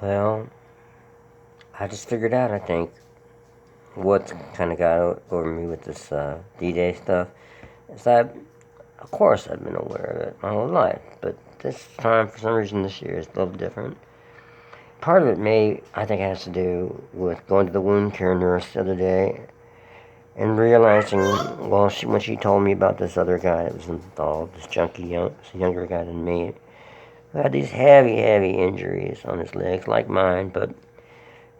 Well, I just figured out, I think, what kind of got over me with this D-Day stuff. Is that, of course, I've been aware of it my whole life, but this time, for some reason, this year is a little different. Part of it I think, has to do with going to the wound care nurse the other day and realizing, well, when she told me about this other guy that was involved, this younger guy than me, who had these heavy, heavy injuries on his legs, like mine, but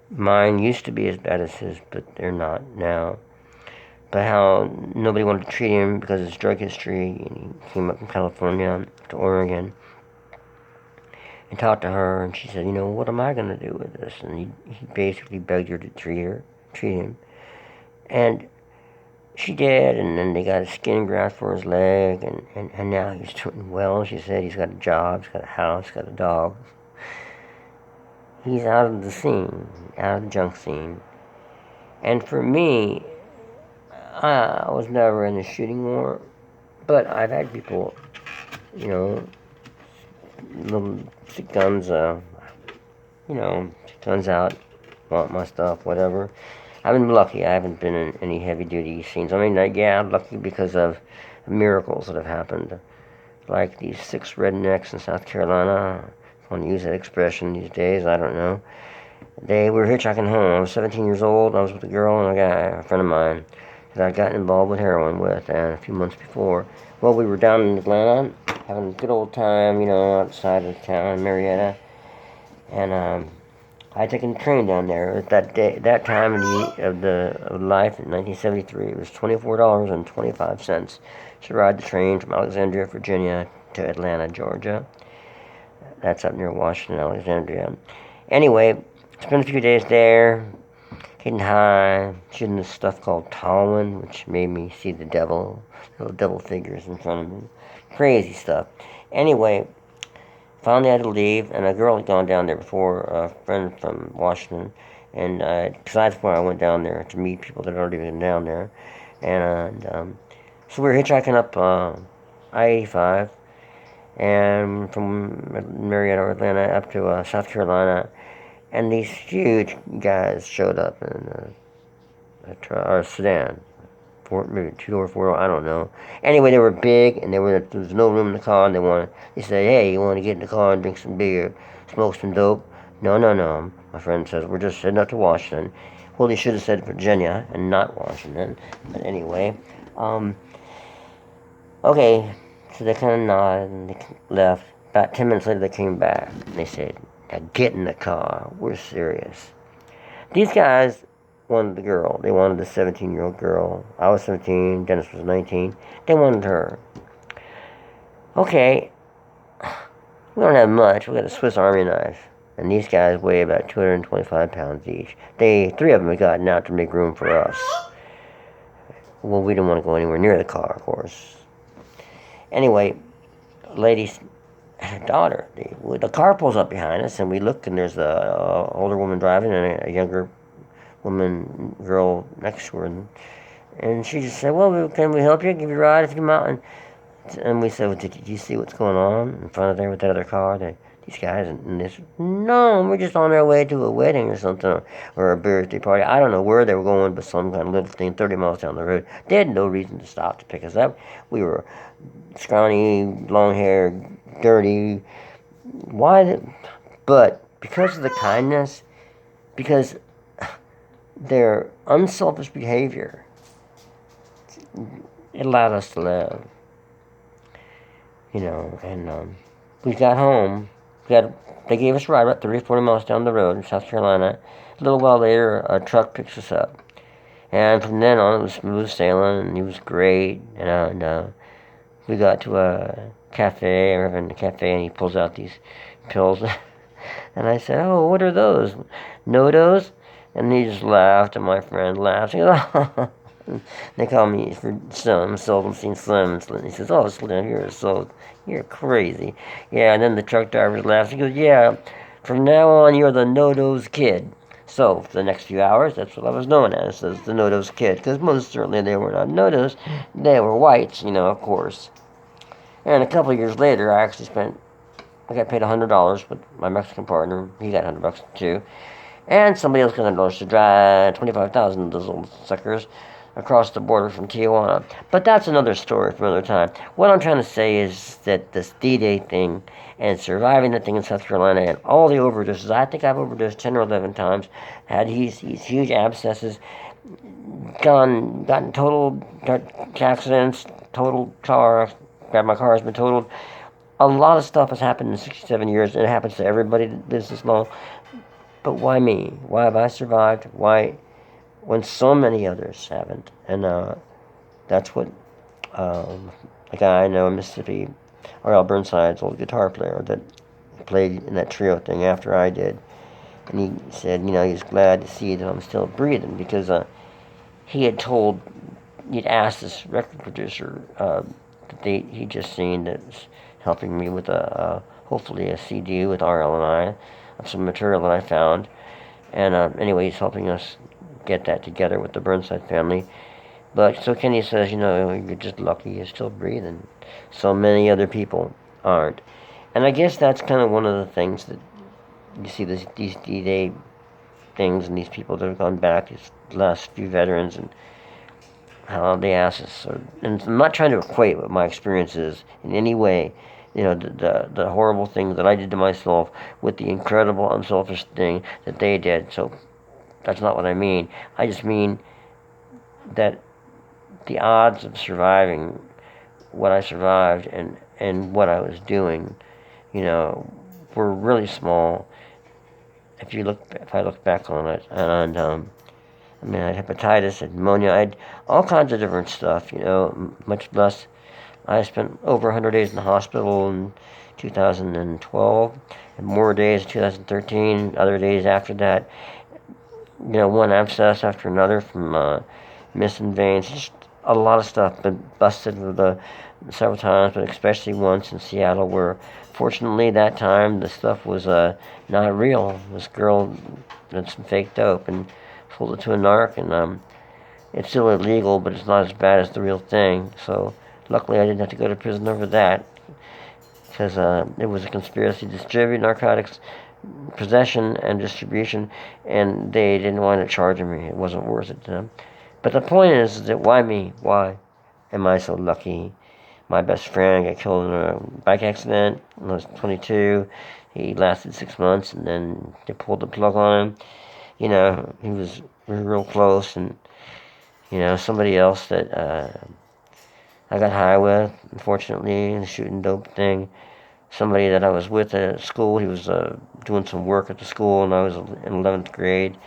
mine used to be as bad as his, but they're not now. But how nobody wanted to treat him because of his drug history, and he came up from California to Oregon and talked to her, and she said, what am I going to do with this? And he basically begged her to treat him. And she did, and then they got a skin graft for his leg, and now he's doing well. She said he's got a job, he's got a house, he's got a dog. He's out of the scene, out of the junk scene. And for me, I was never in a shooting war, but I've had people, little stick guns, guns out, want my stuff, whatever. I've been lucky. I haven't been in any heavy-duty scenes. I mean, I'm lucky because of miracles that have happened. Like these 6 rednecks in South Carolina. I want to use that expression these days. I don't know. They were hitchhiking home. I was 17 years old. I was with a girl and a guy, a friend of mine, that I'd gotten involved with heroin with, and a few months before. Well, we were down in Atlanta, having a good old time, outside of town, Marietta, and I had taken the train down there. That time of life in 1973, it was $24.25 to ride the train from Alexandria, Virginia, to Atlanta, Georgia. That's up near Washington, Alexandria. Anyway, spent a few days there, getting high, shooting this stuff called Tallinn, which made me see the devil, little devil figures in front of me. Crazy stuff. Anyway, finally I had to leave, and a girl had gone down there before, a friend from Washington, and besides where I went down there to meet people that had already been down there, and so we were hitchhiking up I-85, and from Marietta or Atlanta up to South Carolina, and these huge guys showed up in a sedan, maybe 2-door, 4-door, I don't know. Anyway, they were big, and there was no room in the car, and they said, hey, you want to get in the car and drink some beer, smoke some dope? No. My friend says, we're just heading up to Washington. Well, they should have said Virginia and not Washington. But anyway, okay, so they kind of nodded, and they left. About 10 minutes later, they came back, and they said, now get in the car, we're serious. These guys wanted the girl. They wanted the 17-year-old girl. I was 17, Dennis was 19. They wanted her. Okay, we don't have much. We got a Swiss Army knife. And these guys weigh about 225 pounds each. 3 of them had gotten out to make room for us. Well, we didn't want to go anywhere near the car, of course. Anyway, lady's daughter, the car pulls up behind us, and we look, and there's a older woman driving and a younger girl next to her, and she just said, well, can we help you, give you a ride if you want? And we said, well, did you see what's going on in front of there with that other car? These guys, and this, no, we're just on our way to a wedding or something, or a birthday party. I don't know where they were going, but some kind of little thing 30 miles down the road. They had no reason to stop to pick us up. We were scrawny, long hair, dirty. But because of the kindness, because their unselfish behavior, it allowed us to live. And we got home. They gave us a ride about 30 or 40 miles down the road in South Carolina. A little while later, a truck picks us up. And from then on, it was smooth sailing, and he was great. And we got to a cafe, we're having a cafe, and he pulls out these pills. And I said, oh, what are those? Nodos? And he just laughed, and my friend laughed. He goes, oh. They call me for Slim, seldom seen Slim. And he says, oh, Slim, you're crazy. Yeah, and then the truck driver laughs. He goes, yeah, from now on, you're the No-Dose Kid. So, for the next few hours, that's what I was known as the No-Dose Kid, because most certainly they were not No-Dose. They were whites, of course. And a couple of years later, I actually spent I got paid $100 with my Mexican partner. He got $100 too. And somebody else got $100 to drive 25,000 of those little suckers across the border from Tijuana. But that's another story for another time. What I'm trying to say is that this D-Day thing and surviving the thing in South Carolina and all the overdoses, I think I've overdosed 10 or 11 times, had these huge abscesses, gotten total accidents, total car, my car has been totaled. A lot of stuff has happened in 67 years, and it happens to everybody that lives this long. But why me? Why have I survived? Why, when so many others haven't? And that's what a guy I know in Mississippi, R.L. Burnside's old guitar player that played in that trio thing after I did. And he said, he's glad to see that I'm still breathing because he'd asked this record producer that he'd just seen that was helping me with hopefully a CD with RL and I of some material that I found. And anyway, he's helping us get that together with the Burnside family. But so Kenny says, you're just lucky you're still breathing. So many other people aren't. And I guess that's kind of one of the things that you see these D-Day things and these people that have gone back, these last few veterans, and how they ask us. And I'm not trying to equate what my experience is in any way, the horrible things that I did to myself with the incredible unselfish thing that they did. So that's not what I mean. I just mean that the odds of surviving what I survived and what I was doing, were really small. If I look back on it, and I had hepatitis, had pneumonia, I had all kinds of different stuff, much less. I spent over 100 days in the hospital in 2012, and more days in 2013, other days after that. One abscess after another from missing veins, just a lot of stuff. Been busted with several times, but especially once in Seattle where, fortunately, that time the stuff was not real. This girl did some fake dope and sold it to a narc, and it's still illegal, but it's not as bad as the real thing. So luckily I didn't have to go to prison over that, because it was a conspiracy to distribute narcotics, possession and distribution, and they didn't want to charge me. It wasn't worth it to them. But the point is that why me? Why am I so lucky? My best friend got killed in a bike accident when I was 22. He lasted 6 months, and then they pulled the plug on him. He was real close, and somebody else that I got high with, unfortunately, the shooting dope thing. Somebody that I was with at school, he was doing some work at the school, and I was in 11th grade,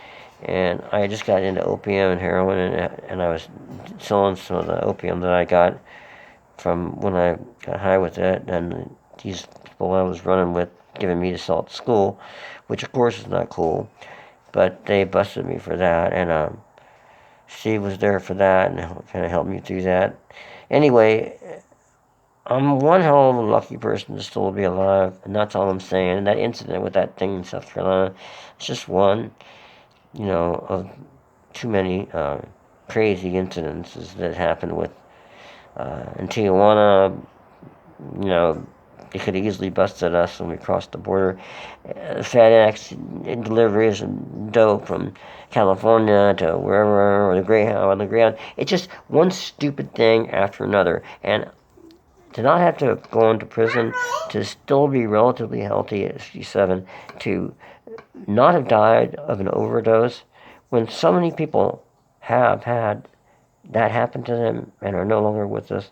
and I just got into opium and heroin, and I was selling some of the opium that I got from when I got high with it, and these people I was running with giving me to sell at school, which of course is not cool, but they busted me for that, and Steve was there for that, and kind of helped me through that. Anyway, I'm one hell of a lucky person to still be alive, and that's all I'm saying. And that incident with that thing in South Carolina, it's just one, of too many crazy incidences that happened with in Tijuana. They could have easily busted us when we crossed the border. FedEx deliveries of dope from California to wherever, or the Greyhound on the ground. It's just one stupid thing after another. And to not have to go into prison, to still be relatively healthy at 67, to not have died of an overdose, when so many people have had that happen to them and are no longer with us.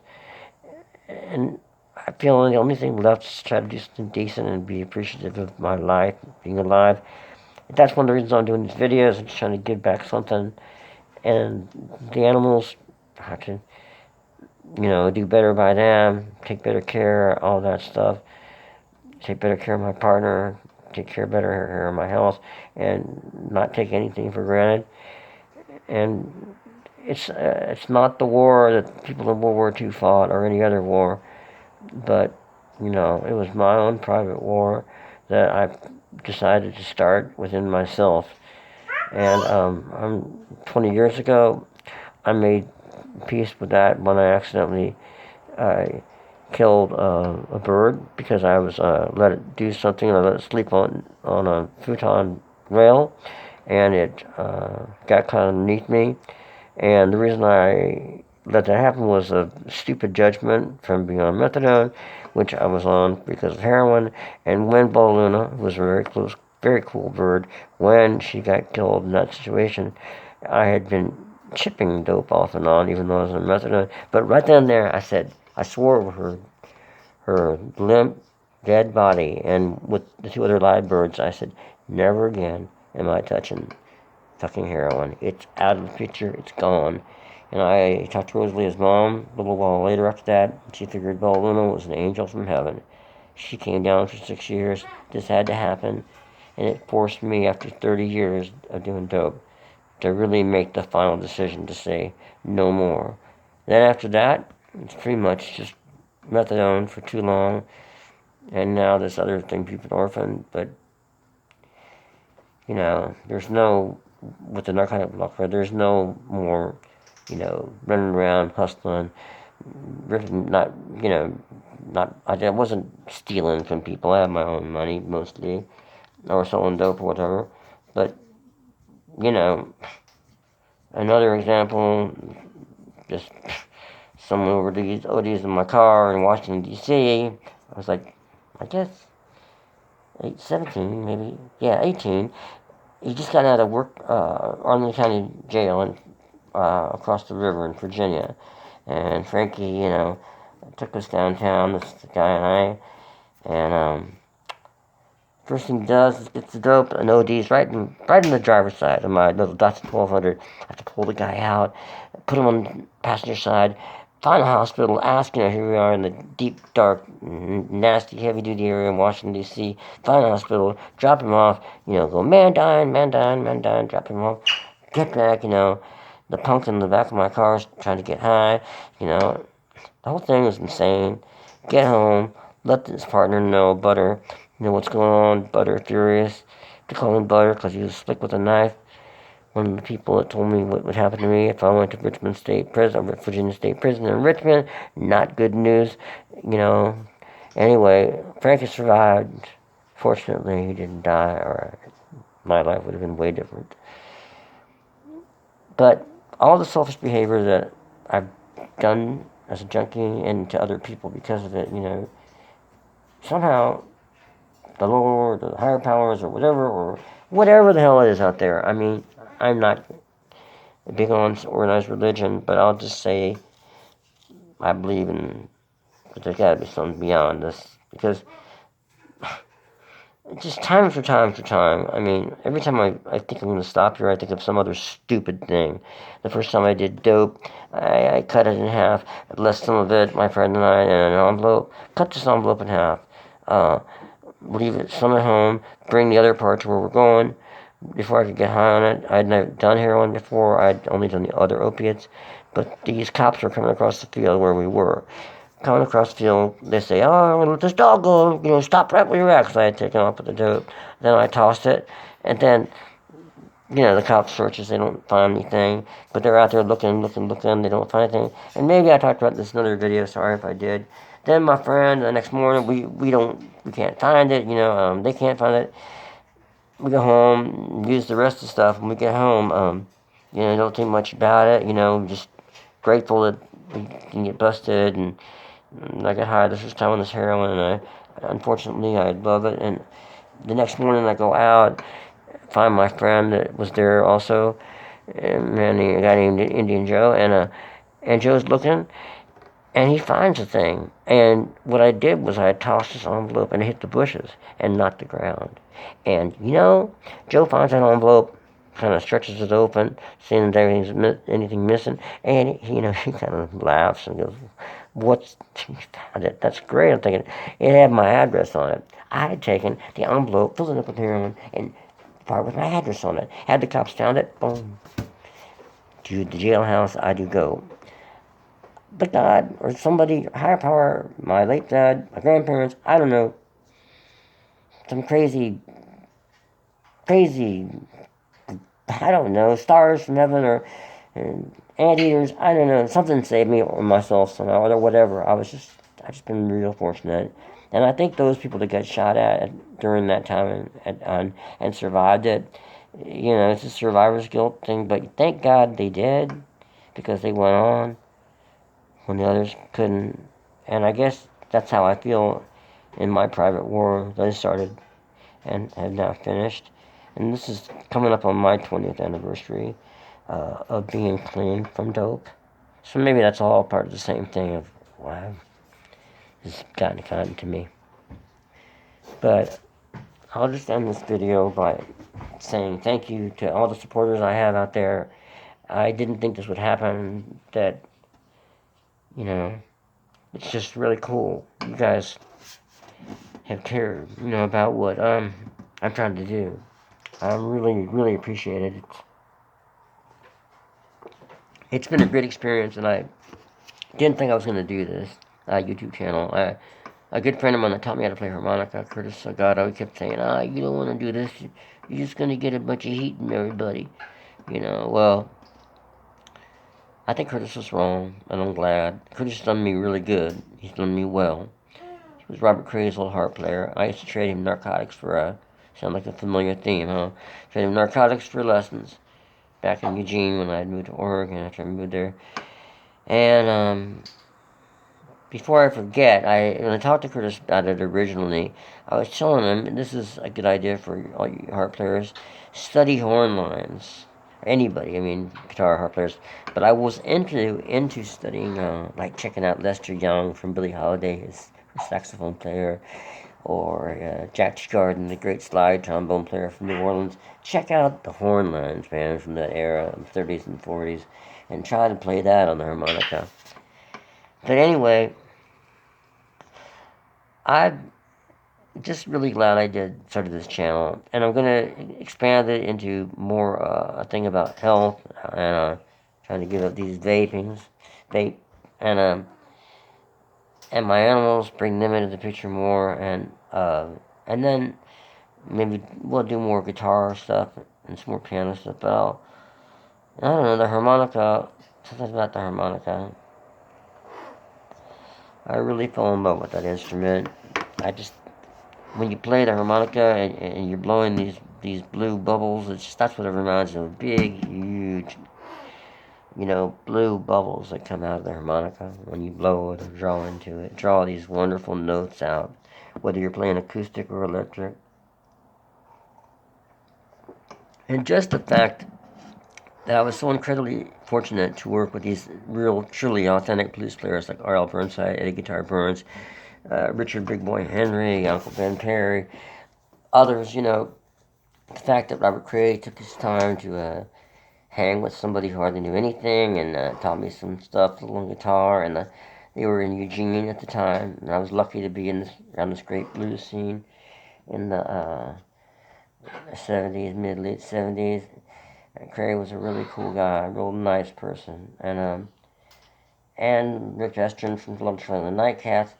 And I feel the only thing left is to try to do something decent and be appreciative of my life, being alive. That's one of the reasons I'm doing these videos. I'm just trying to give back something. And the animals, I have to, do better by them, take better care, all that stuff. Take better care of my partner, take better care of my health, and not take anything for granted. And it's not the war that people in World War II fought or any other war, but it was my own private war that I decided to start within myself. And 20 years ago, I made peace with that when I accidentally killed a bird because I was let it do something. I let it sleep on a futon rail, and it got kind of underneath me. And the reason I let that happen was a stupid judgment from being on methadone, which I was on because of heroin. And when Baluna was a very cool bird, when she got killed in that situation, I had been chipping dope off and on, even though I was on methadone. But right then and there, I swore over her limp, dead body, and with the two other live birds, I said, never again am I touching fucking heroin. It's out of the picture. It's gone. And I talked to Rosalia's mom a little while later after that. She figured Bella Luna was an angel from heaven. She came down for 6 years. This had to happen. And it forced me, after 30 years of doing dope, to really make the final decision to say no more. Then after that, it's pretty much just methadone for too long. And now this other thing, buprenorphine. But, there's no, with the narcotic blocker, there's no more, running around hustling, I wasn't stealing from people. I had my own money mostly, or selling dope or whatever. But, another example, just someone overdosed in my car in Washington, D.C. I was like, I guess, 17 maybe, 18. He just got out of work, Arlington County Jail in, across the river in Virginia. And Frankie, took us downtown, this guy and I, and first thing he does is gets the dope and ODs right in the driver's side of my little Datsun 1200. I have to pull the guy out, put him on the passenger side, find a hospital, ask, here we are in the deep, dark, nasty, heavy-duty area in Washington, D.C., find a hospital, drop him off, go, man dying, drop him off, get back, the punk in the back of my car is trying to get high, the whole thing was insane. Get home, let his partner know, Butter, what's going on, Butter, furious, to call him Butter because he was slick with a knife. One of the people that told me what would happen to me if I went to Virginia State Prison in Richmond. Not good news, Anyway, Frankie survived. Fortunately, he didn't die, or my life would have been way different. But all the selfish behavior that I've done as a junkie and to other people because of it, somehow the Lord or the higher powers or whatever the hell it is out there. I mean, I'm not big on organized religion, but I'll just say I believe that there's got to be something beyond this, because just time after time, I mean, every time I think I'm going to stop here, I think of some other stupid thing. The first time I did dope, I cut it in half, left some of it, my friend and I, in an envelope, cut this envelope in half, leave it some at home, bring the other part to where we're going. Before I could get high on it, I'd never done heroin before, I'd only done the other opiates, but these cops were coming across the field where we were. Coming across the field, they say, oh, let this dog go, stop right where you're at, because I had taken off with the dope. Then I tossed it, and then, the cops searches, they don't find anything, but they're out there looking, they don't find anything. And maybe I talked about this in another video, sorry if I did. Then my friend, the next morning, we can't find it, they can't find it. We go home, use the rest of the stuff, and we get home, don't think much about it, just grateful that we can get busted, and I got high the first time on this heroin, and unfortunately I love it. And the next morning I go out, find my friend that was there also, and a guy named Indian Joe, and Joe's looking, and he finds the thing. And what I did was I tossed this envelope and it hit the bushes and not the ground. And Joe finds that envelope, kind of stretches it open, seeing that anything missing, and he kind of laughs and goes, "What's you found it? That's great." I'm thinking it had my address on it. I had taken the envelope, filled it up with heroin, and fired with my address on it. Had the cops found it, boom, to the jailhouse I do go. But God, or somebody, higher power, my late dad, my grandparents, I don't know, some crazy, I don't know, stars from heaven or anteaters, I don't know, something saved me or myself somehow or whatever. I've just been real fortunate. And I think those people that got shot at during that time and survived it, it's a survivor's guilt thing, but thank God they did, because they went on when the others couldn't. And I guess that's how I feel in my private war that I started and have now finished. And this is coming up on my 20th anniversary of being clean from dope. So maybe that's all part of the same thing of why it's gotten to me. But I'll just end this video by saying thank you to all the supporters I have out there. I didn't think this would happen. That, it's just really cool. You guys have cared, about what I'm trying to do. I really, really appreciate it. It's been a great experience, and I didn't think I was going to do this YouTube channel. A good friend of mine that taught me how to play harmonica, Curtis Salgado, he kept saying, you don't want to do this. You're just going to get a bunch of heat from everybody. Well, I think Curtis was wrong, and I'm glad. Curtis has done me really good. He's done me well. He was Robert Cray's old harp player. I used to trade him narcotics for, sound like a familiar theme, huh? Trade him narcotics for lessons back in Eugene when I had moved to Oregon after I moved there. And, before I forget, when I talked to Curtis about it originally, I was telling him, this is a good idea for all you harp players, study horn lines. Anybody, guitar, harp players. But I was into studying, like checking out Lester Young from Billie Holiday, his saxophone player, or Jack Teagarden, the great slide trombone player from New Orleans. Check out the horn lines, man, from that era, the 30s and 40s, and try to play that on the harmonica. But anyway, I'm just really glad I started this channel, and I'm gonna expand it into more a thing about health, and trying to give up these vape, and my animals, bring them into the picture more, and then maybe we'll do more guitar stuff and some more piano stuff. But I don't know, the harmonica. Something about the harmonica. I really fell in love with that instrument. When you play the harmonica and you're blowing these blue bubbles, that's what it reminds me of. Big, huge, blue bubbles that come out of the harmonica when you blow it or draw into it. Draw these wonderful notes out, whether you're playing acoustic or electric. And just the fact that I was so incredibly fortunate to work with these real, truly authentic blues players like R.L. Burnside, Eddie Guitar Burns, Richard Big Boy Henry, Uncle Ben Perry, others, the fact that Robert Cray took his time to hang with somebody who hardly knew anything and taught me some stuff on guitar, and they were in Eugene at the time, and I was lucky to be around this great blues scene in the 70s, late 70s. Cray was a really cool guy, a real nice person, and Rick Estrin from Love Train and the Nightcats,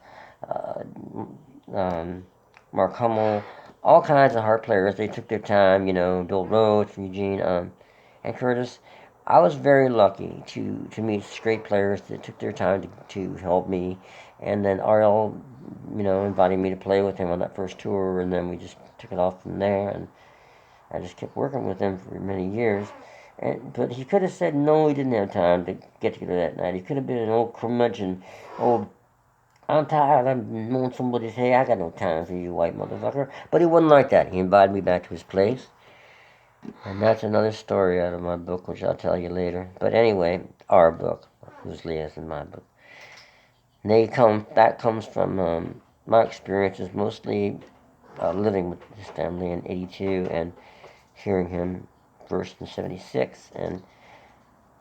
Mark Hummel, all kinds of harp players. They took their time, Bill Rhodes from Eugene, and Curtis. I was very lucky to meet great players that took their time to help me, and then R.L., invited me to play with him on that first tour, and then we just took it off from there, and I just kept working with him for many years. But he could have said no, he didn't have time to get together that night. He could have been an old curmudgeon, I'm tired, I'm knowing somebody say, I got no time for you, white motherfucker. But he wasn't like that. He invited me back to his place. And that's another story out of my book, which I'll tell you later. But anyway, our book, whose Leah's in my book. That comes from my experiences, mostly living with his family in 82 and hearing him first in 76 and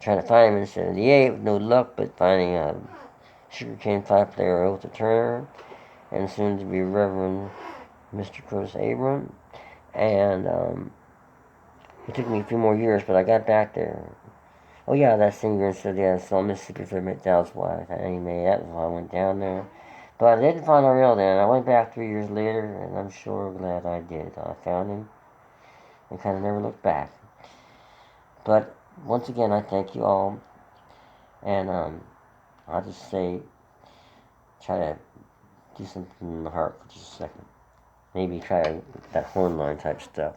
trying to find him in 78 with no luck, but finding a Sugarcane 5-player Oath of Turner, and soon to be Reverend Mr. Curtis Abram. And it took me a few more years, but I got back there. Oh yeah, that singer said, yeah, I saw Mississippi for McDowell's wife. Anyway, that was why I went down there. But I didn't find R.L. then. I went back 3 years later, and I'm sure glad I did. I found him and kind of never looked back. But once again, I thank you all, and I'll just say try to do something in the heart for just a second. Maybe try that horn line type stuff.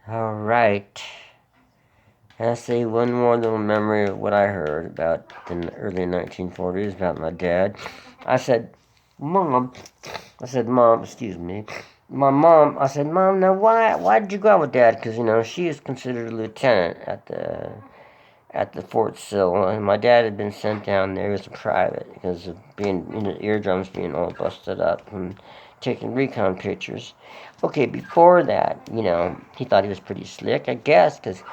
Alright. I'll say one more little memory of what I heard about in the early 1940s about my dad. I said, Mom, excuse me. I said, Mom, now why did you go out with Dad? Because, she is considered a lieutenant at the Fort Sill, and my dad had been sent down there as a private because of being, eardrums being all busted up from taking recon pictures. Okay, before that, he thought he was pretty slick, I guess, because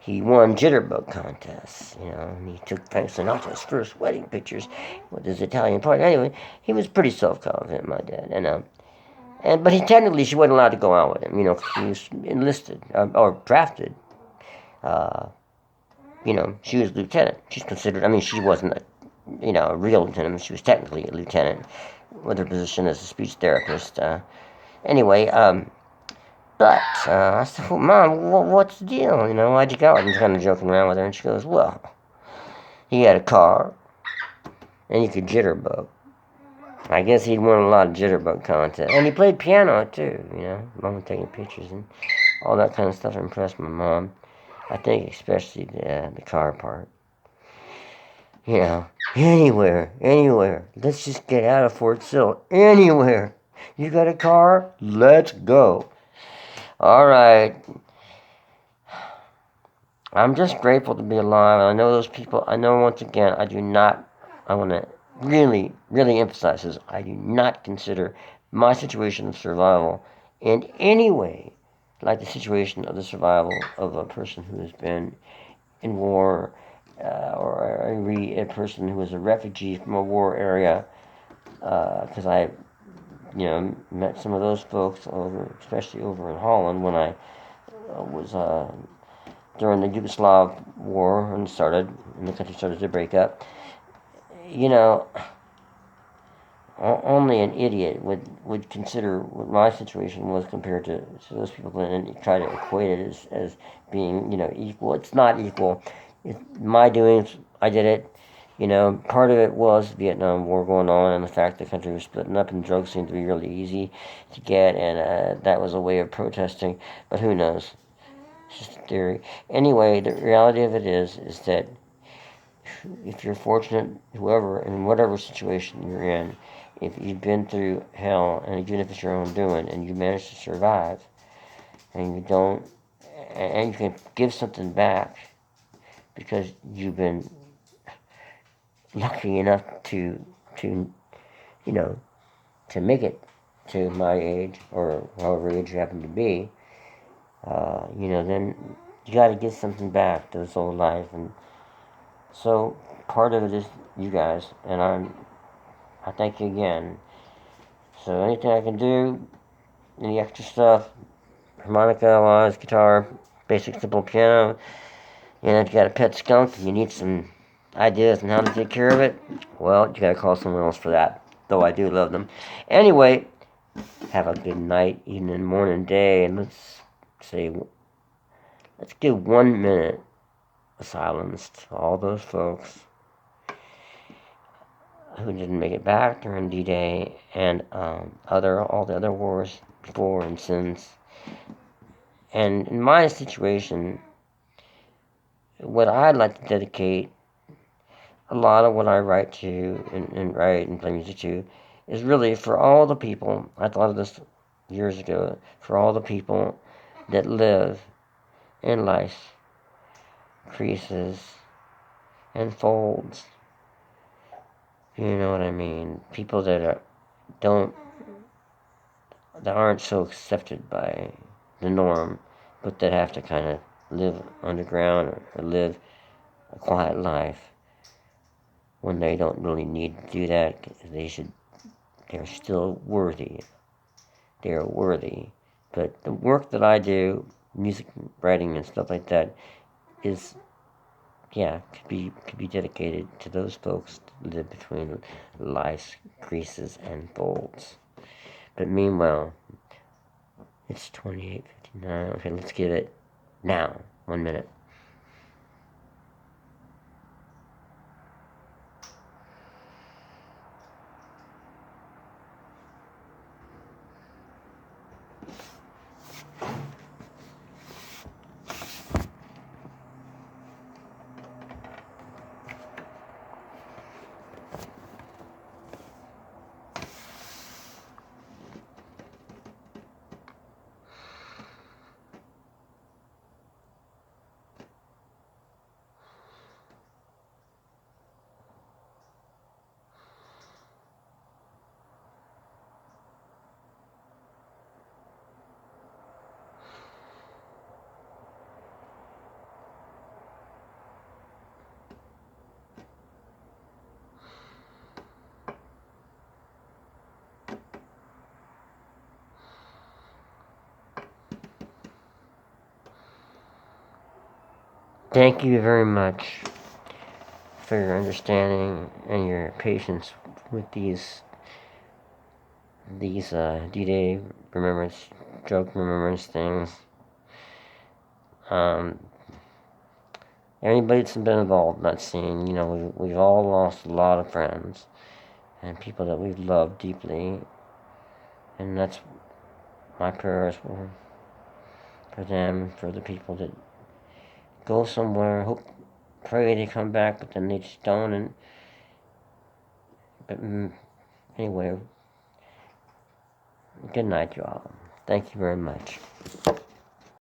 he won Jitterbug contests, and he took thanks to not his first wedding pictures with his Italian partner. Anyway, he was pretty self-confident, my dad, but she wasn't allowed to go out with him, because he was enlisted or drafted. She was lieutenant. She's considered. She wasn't a real lieutenant. She was technically a lieutenant with her position as a speech therapist. Anyway, but I said, well, Mom, what's the deal? Why'd you go? I was kind of joking around with her, and she goes, well, he had a car, and he could jitterbug. I guess he'd won a lot of jitterbug contests. And he played piano, too, Mom was taking pictures, and all that kind of stuff impressed my mom. I think especially the car part. Anywhere. Let's just get out of Fort Sill. Anywhere. You got a car? Let's go. All right. I'm just grateful to be alive. I know those people. I know once again, I want to really, really emphasize this. I do not consider my situation of survival in any way like the situation of the survival of a person who has been in war, or a person who is a refugee from a war area, because I met some of those folks especially over in Holland when I was during the Yugoslav war and the country started to break up. Only an idiot would consider what my situation was compared to those people and try to equate it as being, equal. It's not equal. It's my doings. I did it. Part of it was the Vietnam War going on and the fact the country was splitting up and drugs seemed to be really easy to get, and that was a way of protesting. But who knows? It's just a theory. Anyway, the reality of it is that if you're fortunate, in whatever situation you're in, if you've been through hell, and even if it's your own doing, and you manage to survive, and you can give something back because you've been lucky enough to make it to my age, or however age you happen to be, then you got to give something back to this old life. And so part of it is you guys, and I thank you again. So anything I can do, any extra stuff, harmonica, wise, guitar, basic simple piano, if you got a pet skunk and you need some ideas on how to take care of it, well, you gotta call someone else for that, though I do love them. Anyway, have a good night, evening, morning, day, and let's give 1 minute of silence to all those folks who didn't make it back during D-Day and all the other wars before and since. And in my situation, what I'd like to dedicate a lot of what I write to and write and play music to is really for all the people. I thought of this years ago. For all the people that live in life's creases and folds. You know what I mean? People that aren't so accepted by the norm, but that have to kind of live underground or live a quiet life when they don't really need to do that. They're still worthy. They're worthy. But the work that I do, music writing and stuff like that, is could be dedicated to those folks that live between life's creases and folds. But meanwhile, it's 28:59. Okay, let's give it now. 1 minute. Thank you very much for your understanding and your patience with these D-Day remembrance, joke remembrance things. Anybody that's been involved in that scene, you know, we've all lost a lot of friends and people that we've loved deeply, and that's my prayers for them, for the people that go somewhere, pray they come back, but then they just don't. And but anyway, good night, y'all. Thank you very much.